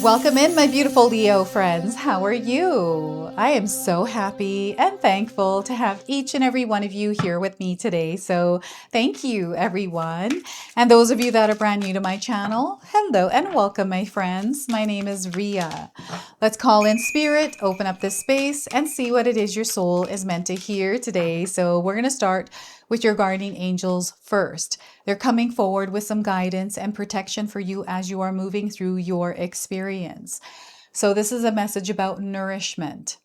Welcome in, my beautiful Leo friends. How are you? I am so happy and thankful to have each and every one of you here with me today. So thank you, everyone. And those of you that are brand new to my channel, hello and welcome, my friends. My name is Ria. Let's call in spirit, open up this space, and see what it is your soul is meant to hear today. So we're going to start with your guardian angels first. They're coming forward with some guidance and protection for you as you are moving through your experience. So this is a message about nourishment.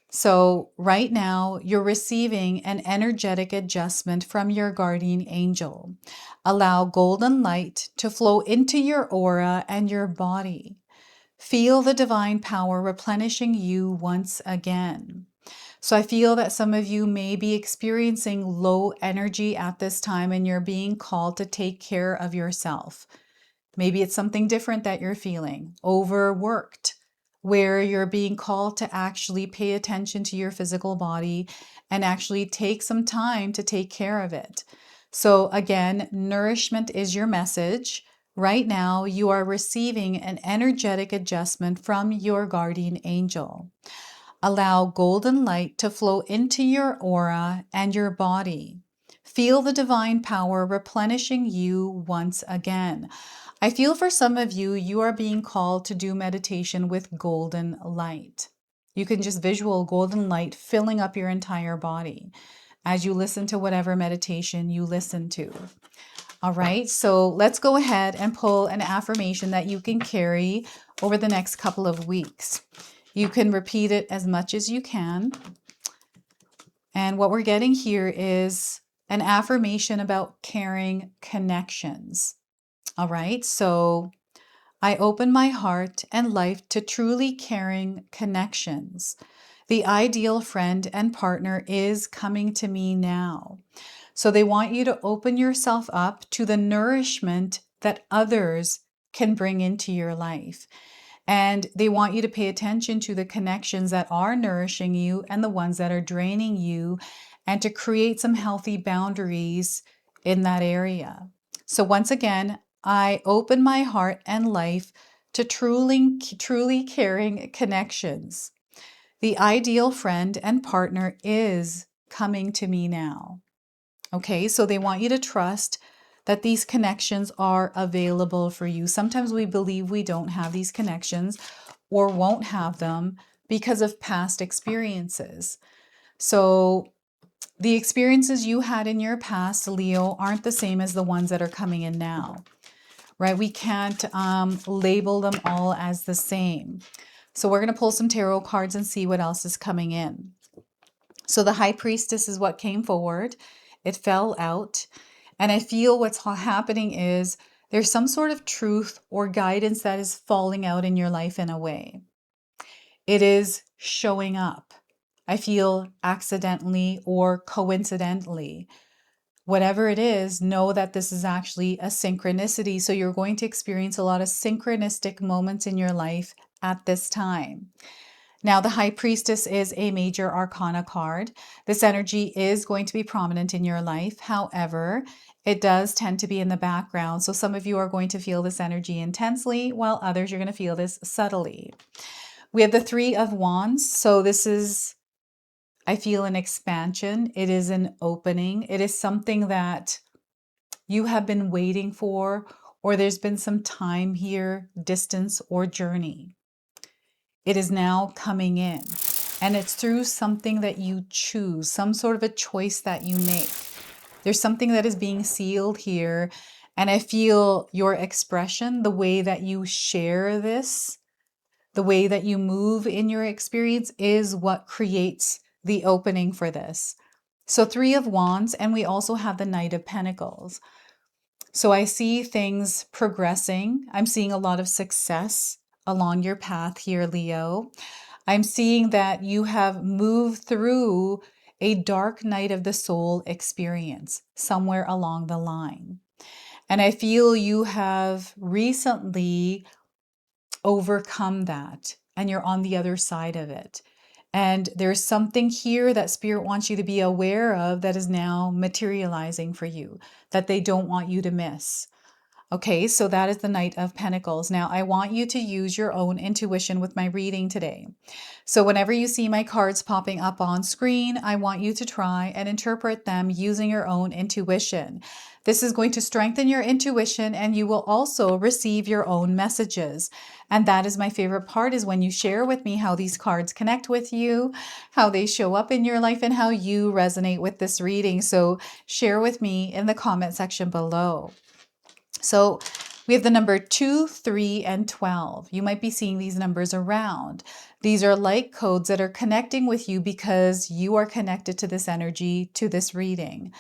So right now, you're receiving an energetic adjustment from your guardian angel. Allow golden light to flow into your aura and your body. Feel the divine power replenishing you once again. So I feel that some of you may be experiencing low energy at this time and you're being called to take care of yourself. Maybe it's something different that you're feeling, overworked, where you're being called to actually pay attention to your physical body and actually take some time to take care of it. So again, nourishment is your message. Right now, you are receiving an energetic adjustment from your guardian angel. Allow golden light to flow into your aura and your body. Feel the divine power replenishing you once again. I feel for some of you, you are being called to do meditation with golden light. You can just visual golden light filling up your entire body as you listen to whatever meditation you listen to. All right, so let's go ahead and pull an affirmation that you can carry over the next couple of weeks. You can repeat it as much as you can. And what we're getting here is an affirmation about caring connections. All right, so I open my heart and life to truly caring connections. The ideal friend and partner is coming to me now. So they want you to open yourself up to the nourishment that others can bring into your life. And they want you to pay attention to the connections that are nourishing you and the ones that are draining you, and to create some healthy boundaries in that area. So once again, I open my heart and life to truly caring connections. The ideal friend and partner is coming to me now. Okay, so they want you to trust that these connections are available for you. Sometimes we believe we don't have these connections or won't have them because of past experiences. So the experiences you had in your past, Leo, aren't the same as the ones that are coming in now, right? We can't label them all as the same. So we're going to pull some tarot cards and see what else is coming in. So the High Priestess is what came forward. It fell out. And I feel what's happening is there's some sort of truth or guidance that is falling out in your life in a way. It is showing up. I feel accidentally or coincidentally. Whatever it is, know that this is actually a synchronicity. So you're going to experience a lot of synchronistic moments in your life at this time. Now, the High Priestess is a major arcana card. This energy is going to be prominent in your life. However, it does tend to be in the background. So some of you are going to feel this energy intensely, while others you're going to feel this subtly. We have the Three of Wands. So this is, I feel, an expansion. It is an opening. It is something that you have been waiting for, or there's been some time here, distance or journey. It is now coming in, and it's through something that you choose, some sort of a choice that you make. There's something that is being sealed here, and I feel your expression, the way that you share this, the way that you move in your experience is what creates the opening for this. So Three of Wands, and we also have the Knight of Pentacles. So I see things progressing. I'm seeing a lot of success along your path here, Leo. I'm seeing that you have moved through a dark night of the soul experience somewhere along the line. And I feel you have recently overcome that and you're on the other side of it. And there's something here that Spirit wants you to be aware of that is now materializing for you, that they don't want you to miss. Okay, so that is the Knight of Pentacles. Now, I want you to use your own intuition with my reading today. So whenever you see my cards popping up on screen, I want you to try and interpret them using your own intuition. This is going to strengthen your intuition, and you will also receive your own messages. And that is my favorite part, is when you share with me how these cards connect with you, how they show up in your life, and how you resonate with this reading. So share with me in the comment section below. So we have the number 2, 3, and 12. You might be seeing these numbers around. These are like codes that are connecting with you because you are connected to this energy, to this reading.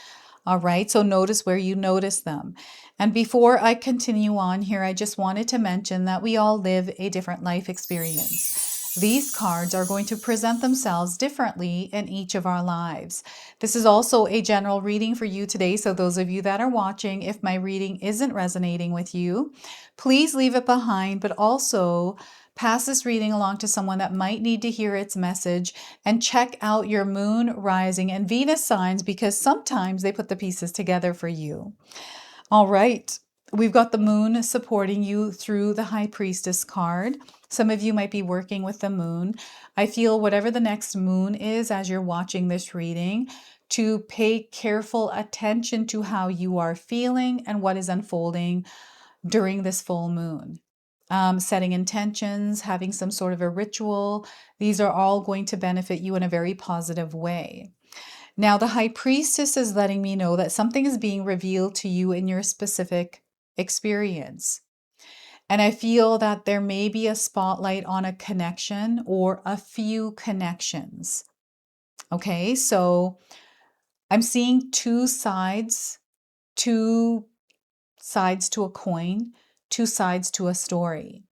All right, so notice where you notice them. And before I continue on here, I just wanted to mention that we all live a different life experience. These cards are going to present themselves differently in each of our lives. This is also a general reading for you today, so those of you that are watching, if my reading isn't resonating with you, please leave it behind, but also pass this reading along to someone that might need to hear its message, and check out your moon, rising, and Venus signs, because sometimes they put the pieces together for you. All right, we've got the moon supporting you through the High Priestess card. Some of you might be working with the moon. I feel whatever the next moon is as you're watching this reading, to pay careful attention to how you are feeling and what is unfolding during this full moon. Setting intentions, having some sort of a ritual, these are all going to benefit you in a very positive way. Now, the High Priestess is letting me know that something is being revealed to you in your specific experience. And I feel that there may be a spotlight on a connection or a few connections. Okay, so I'm seeing two sides to a coin, two sides to a story.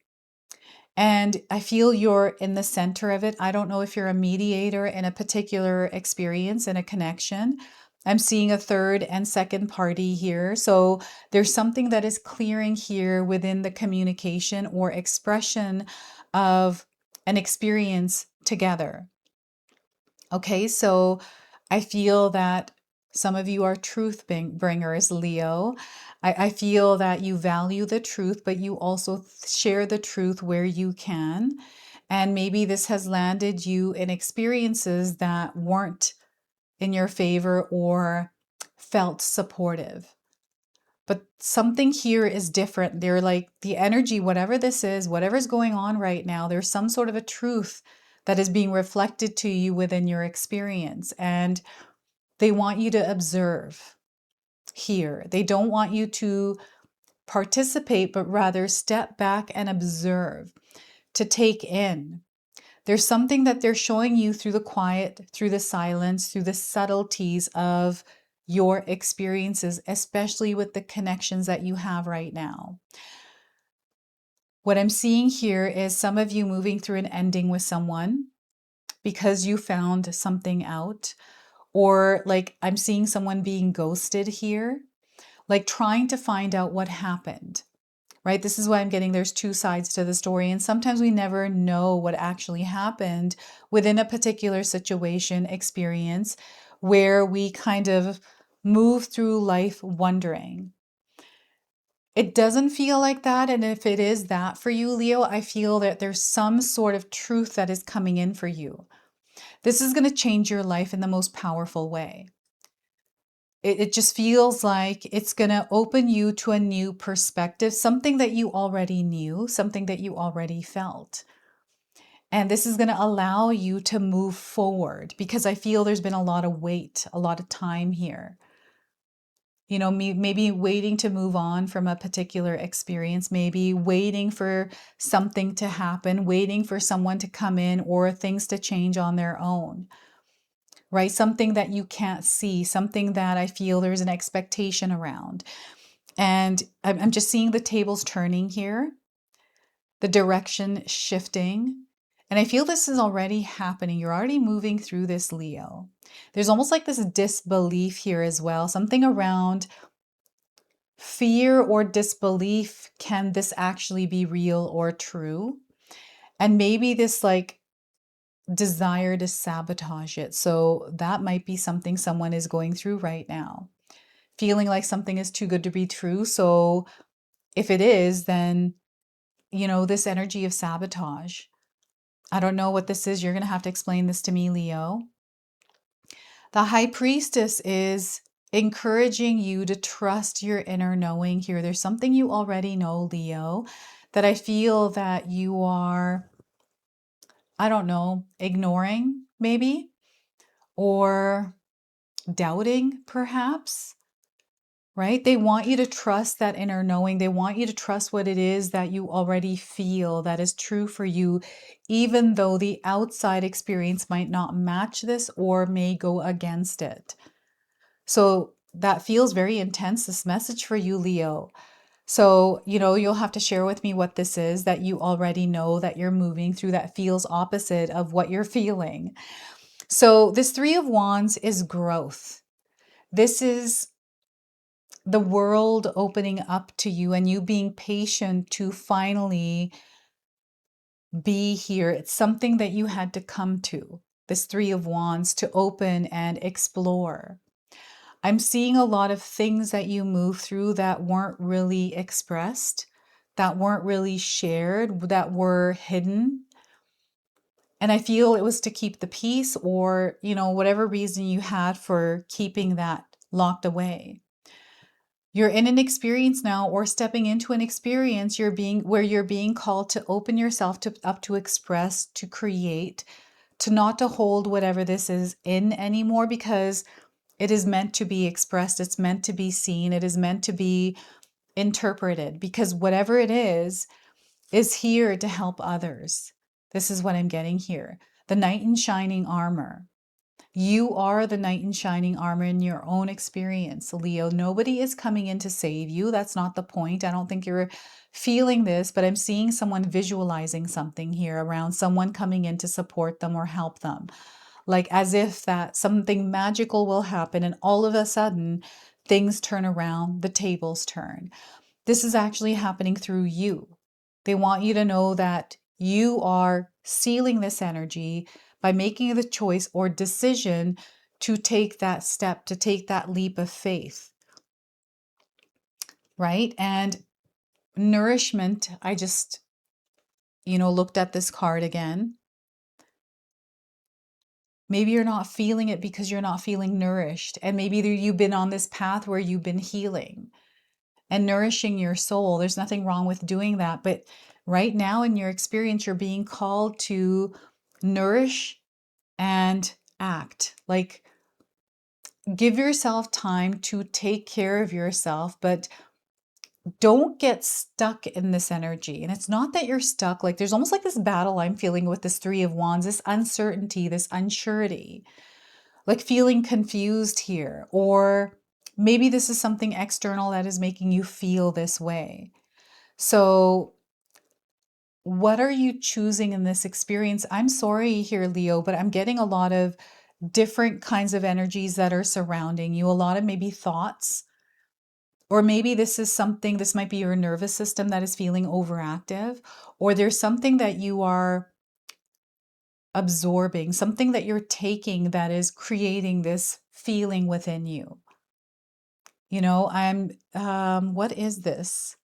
And I feel you're in the center of it. I don't know if you're a mediator in a particular experience, in a connection. I'm seeing a third and second party here. So there's something that is clearing here within the communication or expression of an experience together. Okay, so I feel that some of you are truth bringers, Leo. I feel that you value the truth, but you also share the truth where you can. And maybe this has landed you in experiences that weren't in your favor or felt supportive. But something here is different. They're like the energy, whatever this is, whatever's going on right now, there's some sort of a truth that is being reflected to you within your experience. And they want you to observe here. They don't want you to participate, but rather step back and observe, to take in. There's something that they're showing you through the quiet, through the silence, through the subtleties of your experiences, especially with the connections that you have right now. What I'm seeing here is some of you moving through an ending with someone because you found something out, or like I'm seeing someone being ghosted here, like trying to find out what happened. Right? This is why I'm getting there's two sides to the story. And sometimes we never know what actually happened within a particular situation, experience, where we kind of move through life wondering. It doesn't feel like that. And if it is that for you, Leo, I feel that there's some sort of truth that is coming in for you. This is going to change your life in the most powerful way. It just feels like it's going to open you to a new perspective, something that you already knew, something that you already felt. And this is going to allow you to move forward, because I feel there's been a lot of wait, a lot of time here. You know, maybe waiting to move on from a particular experience, maybe waiting for something to happen, waiting for someone to come in or things to change on their own. Right? Something that you can't see, something that I feel there's an expectation around. And I'm just seeing the tables turning here, the direction shifting. And I feel this is already happening. You're already moving through this, Leo. There's almost like this disbelief here as well, something around fear or disbelief. Can this actually be real or true? And maybe this like desire to sabotage it. So that might be something someone is going through right now, feeling like something is too good to be true. So if it is, then, this energy of sabotage. I don't know what this is. You're going to have to explain this to me, Leo. The High Priestess is encouraging you to trust your inner knowing here. There's something you already know, Leo, that I feel that you are, I don't know, ignoring maybe, or doubting perhaps, right? They want you to trust that inner knowing. They want you to trust what it is that you already feel that is true for you, even though the outside experience might not match this or may go against it. So that feels very intense, this message for you, Leo. So, you'll have to share with me what this is that you already know that you're moving through that feels opposite of what you're feeling. So this Three of Wands is growth. This is the world opening up to you and you being patient to finally be here. It's something that you had to come to, this Three of Wands, to open and explore. I'm seeing a lot of things that you move through that weren't really expressed, that weren't really shared, that were hidden. And I feel it was to keep the peace or, whatever reason you had for keeping that locked away. You're in an experience now or stepping into an experience where you're being called to open yourself up to express, to create, to not to hold whatever this is in anymore, because it is meant to be expressed. It's meant to be seen. It is meant to be interpreted, because whatever it is here to help others. This is what I'm getting here. The knight in shining armor. You are the knight in shining armor in your own experience, Leo. Nobody is coming in to save you. That's not the point. I don't think you're feeling this, but I'm seeing someone visualizing something here around someone coming in to support them or help them. Like as if that something magical will happen and all of a sudden things turn around, the tables turn. This is actually happening through you. They want you to know that you are sealing this energy by making the choice or decision to take that step, to take that leap of faith, right? And nourishment, I just, looked at this card again. Maybe you're not feeling it because you're not feeling nourished. And maybe you've been on this path where you've been healing and nourishing your soul. There's nothing wrong with doing that. But right now in your experience, you're being called to nourish and act. Like, give yourself time to take care of yourself, but don't get stuck in this energy. And it's not that you're stuck. Like, there's almost like this battle I'm feeling with this Three of Wands, this uncertainty, this unsurety, like feeling confused here. Or maybe this is something external that is making you feel this way. So what are you choosing in this experience? I'm sorry here, Leo, but I'm getting a lot of different kinds of energies that are surrounding you, a lot of maybe thoughts, or maybe this might be your nervous system that is feeling overactive, or there's something that you are absorbing, something that you're taking that is creating this feeling within you. What is this?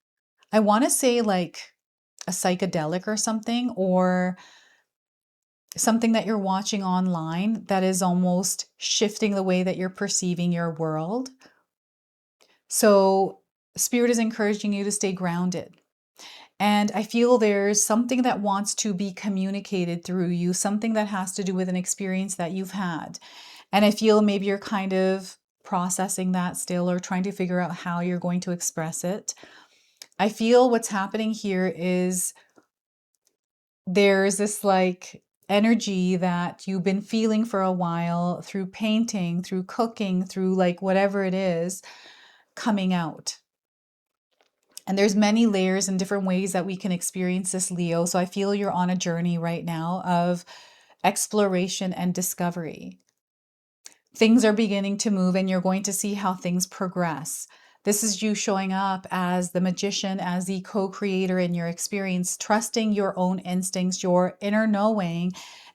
I want to say like a psychedelic or something, or something that you're watching online that is almost shifting the way that you're perceiving your world. So Spirit is encouraging you to stay grounded. And I feel there's something that wants to be communicated through you, something that has to do with an experience that you've had. And I feel maybe you're kind of processing that still, or trying to figure out how you're going to express it. I feel what's happening here is there's this like energy that you've been feeling for a while through painting, through cooking, through like whatever it is coming out. And there's many layers and different ways that we can experience this, Leo. So I feel you're on a journey right now of exploration and discovery. Things are beginning to move and you're going to see how things progress. This is you showing up as the magician, as the co-creator in your experience, trusting your own instincts, your inner knowing,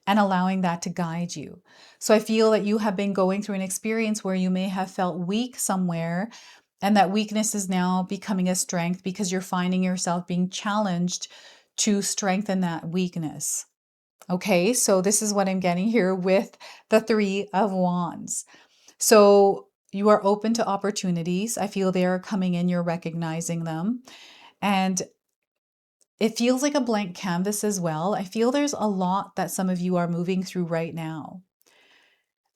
and allowing that to guide you. So I feel that you have been going through an experience where you may have felt weak somewhere, And that weakness is now becoming a strength because you're finding yourself being challenged to strengthen that weakness. Okay, so this is what I'm getting here with the Three of Wands. So you are open to opportunities. I feel they are coming in, you're recognizing them. And it feels like a blank canvas as well. I feel there's a lot that some of you are moving through right now.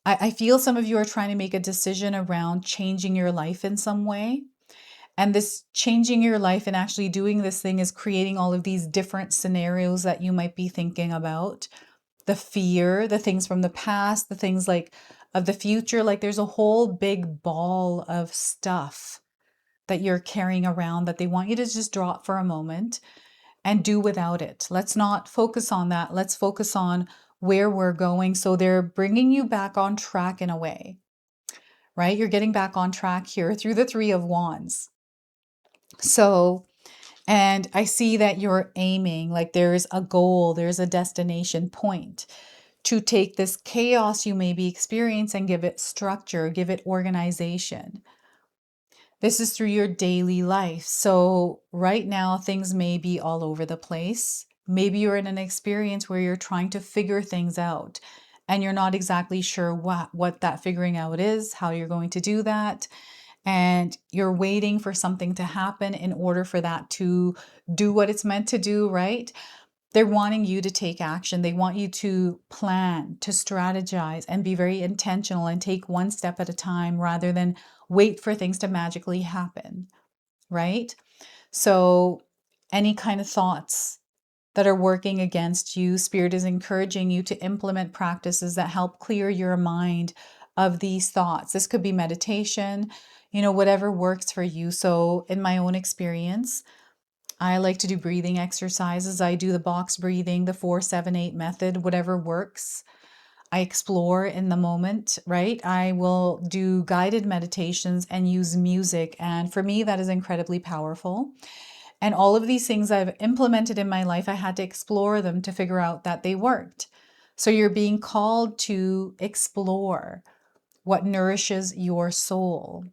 I feel some of you are trying to make a decision around changing your life in some way. And this changing your life and actually doing this thing is creating all of these different scenarios that you might be thinking about. The fear, the things from the past, the things like of the future. Like there's a whole big ball of stuff that you're carrying around that they want you to just drop for a moment and do without it. Let's not focus on that. Let's focus on where we're going. So they're bringing you back on track in a way, right? You're getting back on track here through the Three of Wands. So, and I see that you're aiming, like there's a goal, there's a destination point to take this chaos you may be experiencing and give it structure, give it organization. This is through your daily life. So right now, things may be all over the place. Maybe you're in an experience where you're trying to figure things out and you're not exactly sure what that figuring out is, how you're going to do that. And you're waiting for something to happen in order for that to do what it's meant to do, right? They're wanting you to take action. They want you to plan, to strategize, and be very intentional and take one step at a time rather than wait for things to magically happen, right? So, any kind of thoughts that are working against you, Spirit is encouraging you to implement practices that help clear your mind of these thoughts. This could be meditation, whatever works for you. So, in my own experience, I like to do breathing exercises. I do the box breathing, the 4-7-8 method, whatever works. I explore in the moment, right? I will do guided meditations and use music. And for me, that is incredibly powerful. And all of these things I've implemented in my life, I had to explore them to figure out that they worked. So you're being called to explore what nourishes your soul,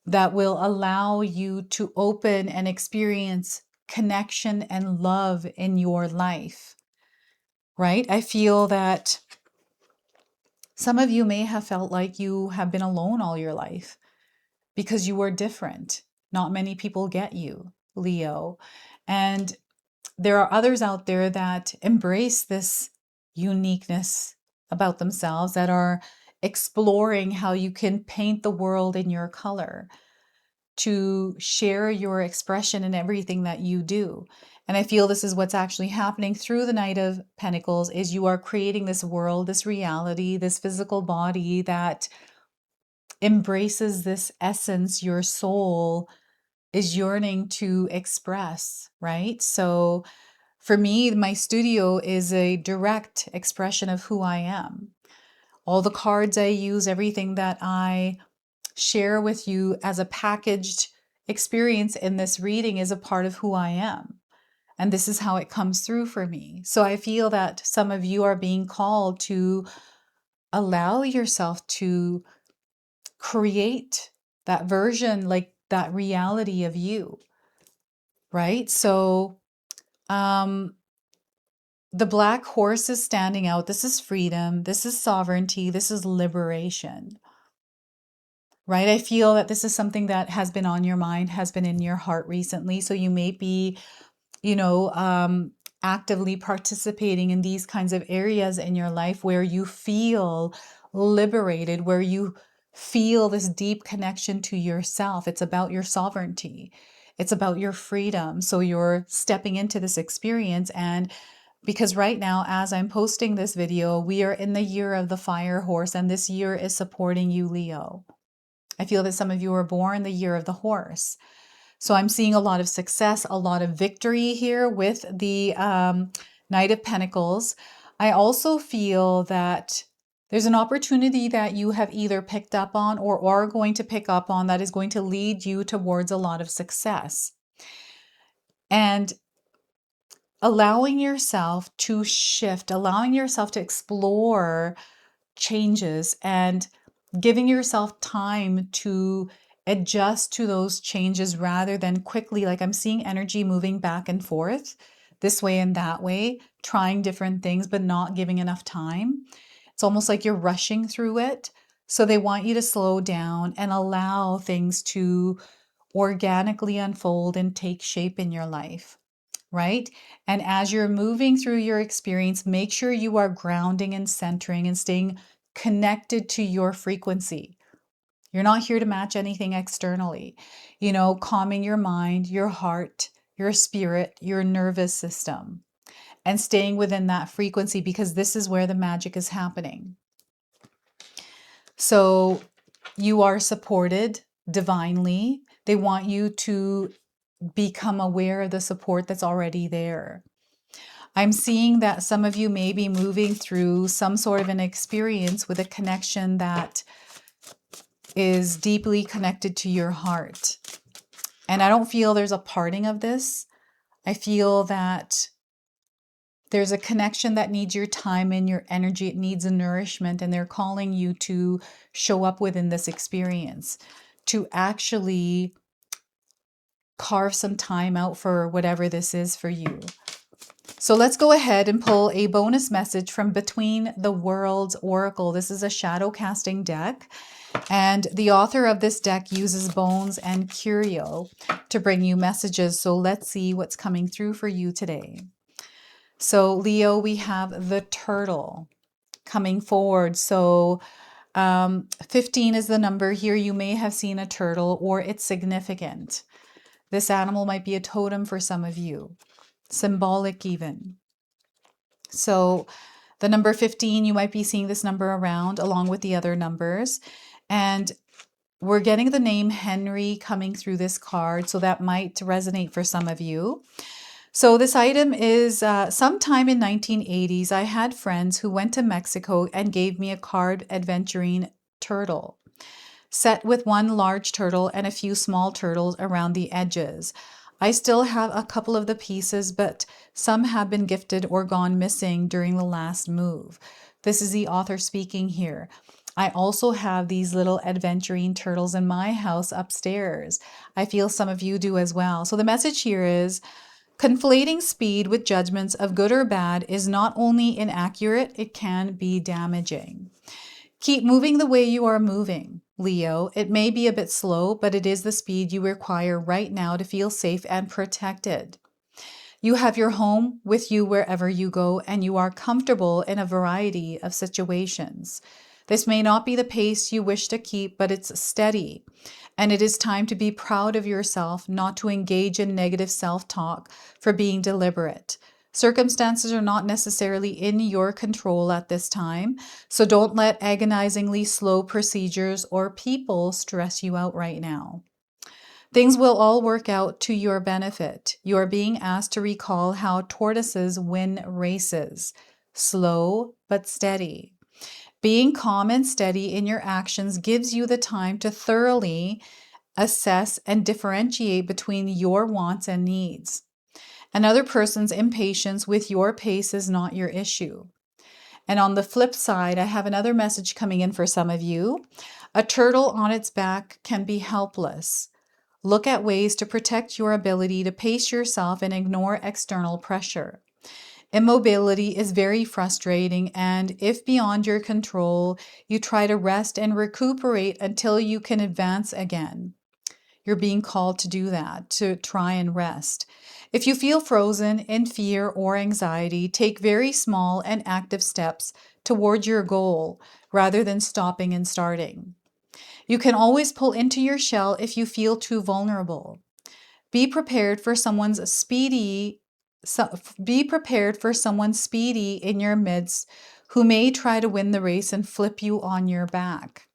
that will allow you to open and experience connection and love in your life, right? I feel that some of you may have felt like you have been alone all your life because you were different. Not many people get you, Leo. And there are others out there that embrace this uniqueness about themselves, that are exploring how you can paint the world in your color, to share your expression in everything that you do. And I feel this is what's actually happening through the Knight of Pentacles, is you are creating this world, this reality, this physical body that embraces this essence your soul is yearning to express, right? So for me, my studio is a direct expression of who I am. All the cards I use, everything that I share with you as a packaged experience in this reading is a part of who I am. And this is how it comes through for me. So I feel that some of you are being called to allow yourself to create that version, like that reality of you, right? So the black horse is standing out. This is freedom. This is sovereignty. This is liberation, right? I feel that this is something that has been on your mind, has been in your heart recently. So you may be, you know, actively participating in these kinds of areas in your life where you feel liberated, where you feel this deep connection to yourself. It's about your sovereignty. It's about your freedom. So you're stepping into this experience. And because right now, as I'm posting this video, we are in the year of the fire horse, and this year is supporting you, Leo. I feel that some of you were born the year of the horse. So I'm seeing a lot of success, a lot of victory here with the Knight of Pentacles. I also feel that there's an opportunity that you have either picked up on or are going to pick up on that is going to lead you towards a lot of success. And allowing yourself to shift, allowing yourself to explore changes, and giving yourself time to adjust to those changes rather than quickly, like I'm seeing energy moving back and forth this way and that way, trying different things, but not giving enough time. It's almost like you're rushing through it. So they want you to slow down and allow things to organically unfold and take shape in your life, right? And as you're moving through your experience, make sure you are grounding and centering and staying connected to your frequency. You're not here to match anything externally. Calming your mind, your heart, your spirit, your nervous system, and staying within that frequency, because this is where the magic is happening. So you are supported divinely. They want you to become aware of the support that's already there. I'm seeing that some of you may be moving through some sort of an experience with a connection that is deeply connected to your heart. And I don't feel there's a parting of this. I feel that there's a connection that needs your time and your energy. It needs a nourishment, and they're calling you to show up within this experience, to actually carve some time out for whatever this is for you. So let's go ahead and pull a bonus message from Between the Worlds Oracle. This is a shadow casting deck, and the author of this deck uses bones and curio to bring you messages. So let's see what's coming through for you today. So Leo, we have the turtle coming forward. So 15 is the number here. You may have seen a turtle, or it's significant. This animal might be a totem for some of you, symbolic even. So the number 15, you might be seeing this number around along with the other numbers. And we're getting the name Henry coming through this card, so that might resonate for some of you. So this item is sometime in 1980s, I had friends who went to Mexico and gave me a card adventuring turtle, set with one large turtle and a few small turtles around the edges. I still have a couple of the pieces, but some have been gifted or gone missing during the last move. This is the author speaking here. I also have these little adventuring turtles in my house upstairs. I feel some of you do as well. So the message here is, conflating speed with judgments of good or bad is not only inaccurate, it can be damaging. Keep moving the way you are moving, Leo. It may be a bit slow, but it is the speed you require right now to feel safe and protected. You have your home with you wherever you go, and you are comfortable in a variety of situations. This may not be the pace you wish to keep, but it's steady. And it is time to be proud of yourself, not to engage in negative self-talk for being deliberate. Circumstances are not necessarily in your control at this time, so don't let agonizingly slow procedures or people stress you out right now. Things will all work out to your benefit. You are being asked to recall how tortoises win races, slow but steady. Being calm and steady in your actions gives you the time to thoroughly assess and differentiate between your wants and needs. Another person's impatience with your pace is not your issue. And on the flip side, I have another message coming in for some of you. A turtle on its back can be helpless. Look at ways to protect your ability to pace yourself and ignore external pressure. Immobility is very frustrating, and if beyond your control, you try to rest and recuperate until you can advance again. You're being called to do that, to try and rest. If you feel frozen in fear or anxiety, take very small and active steps toward your goal rather than stopping and starting. You can always pull into your shell if you feel too vulnerable. Be prepared for someone speedy in your midst who may try to win the race and flip you on your back.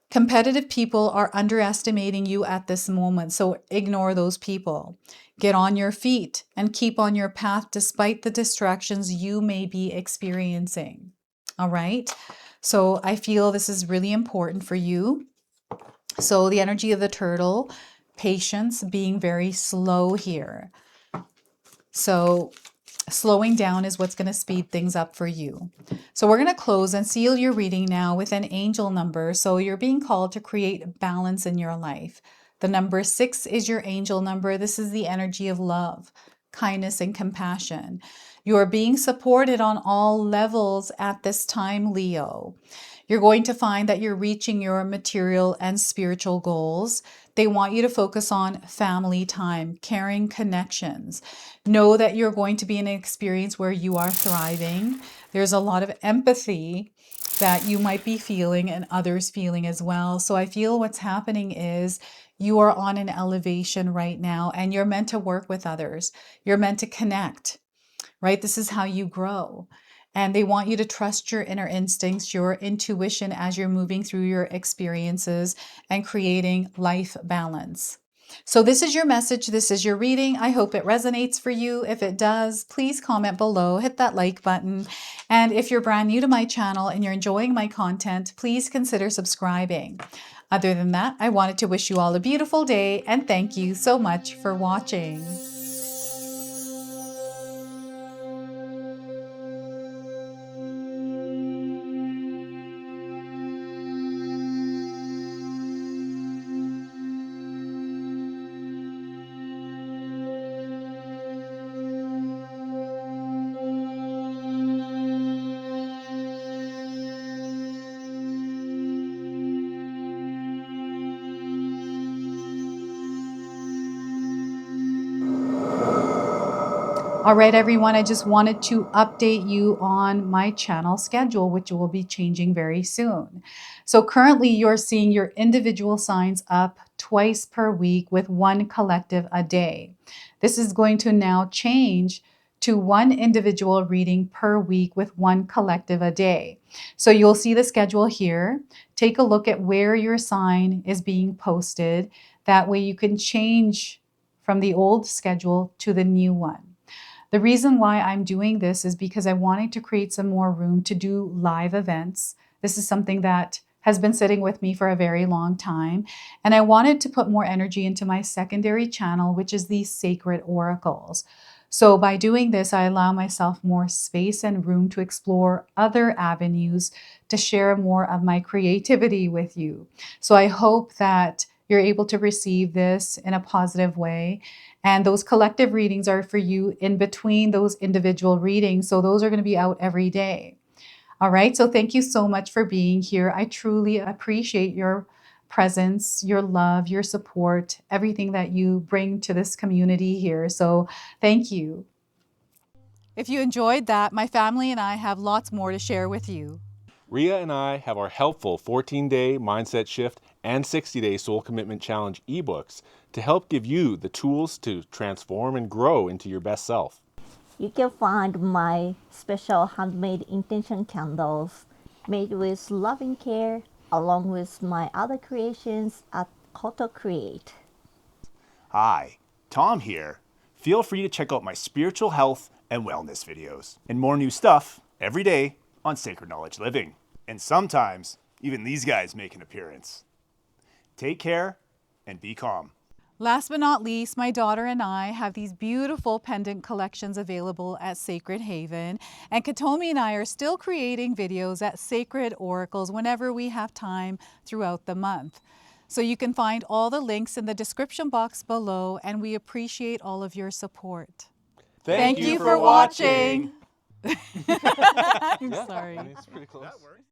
Competitive people are underestimating you at this moment, so ignore those people. Get on your feet and keep on your path despite the distractions you may be experiencing. All right? So I feel this is really important for you. So the energy of the turtle, patience, being very slow here. So Slowing down is what's going to speed things up for you. So we're going to close and seal your reading now with an angel number. So you're being called to create balance in your life. The number 6 is your angel number. This is the energy of love, kindness, and compassion. You are being supported on all levels at this time, Leo. You're going to find that you're reaching your material and spiritual goals. They want you to focus on family time, caring connections. Know that you're going to be in an experience where you are thriving. There's a lot of empathy that you might be feeling and others feeling as well. So I feel what's happening is you are on an elevation right now and you're meant to work with others. You're meant to connect, right? This is how you grow. And they want you to trust your inner instincts, your intuition as you're moving through your experiences and creating life balance. So this is your message. This is your reading. I hope it resonates for you. If it does, please comment below, hit that like button. And if you're brand new to my channel and you're enjoying my content, please consider subscribing. Other than that, I wanted to wish you all a beautiful day and thank you so much for watching. All right, everyone, I just wanted to update you on my channel schedule, which will be changing very soon. So currently you're seeing your individual signs up twice per week with one collective a day. This is going to now change to one individual reading per week with one collective a day. So you'll see the schedule here. Take a look at where your sign is being posted. That way you can change from the old schedule to the new one. The reason why I'm doing this is because I wanted to create some more room to do live events. This is something that has been sitting with me for a very long time. And I wanted to put more energy into my secondary channel, which is the Sacred Oracles. So by doing this, I allow myself more space and room to explore other avenues to share more of my creativity with you. So I hope that you're able to receive this in a positive way. And those collective readings are for you in between those individual readings. So those are going to be out every day. All right. So thank you so much for being here. I truly appreciate your presence, your love, your support, everything that you bring to this community here. So thank you. If you enjoyed that, my family and I have lots more to share with you. Ria and I have our helpful 14-day mindset shift and 60-day soul commitment challenge ebooks to help give you the tools to transform and grow into your best self. You can find my special handmade intention candles made with loving care along with my other creations at Koto Create. Hi, Tom here. Feel free to check out my spiritual health and wellness videos and more new stuff every day on Sacred Knowledge Living. And sometimes even these guys make an appearance. Take care and be calm. Last but not least, my daughter and I have these beautiful pendant collections available at Sacred Haven. And Katomi and I are still creating videos at Sacred Oracles whenever we have time throughout the month. So you can find all the links in the description box below, and we appreciate all of your support. Thank you for watching. I'm sorry. It's pretty close.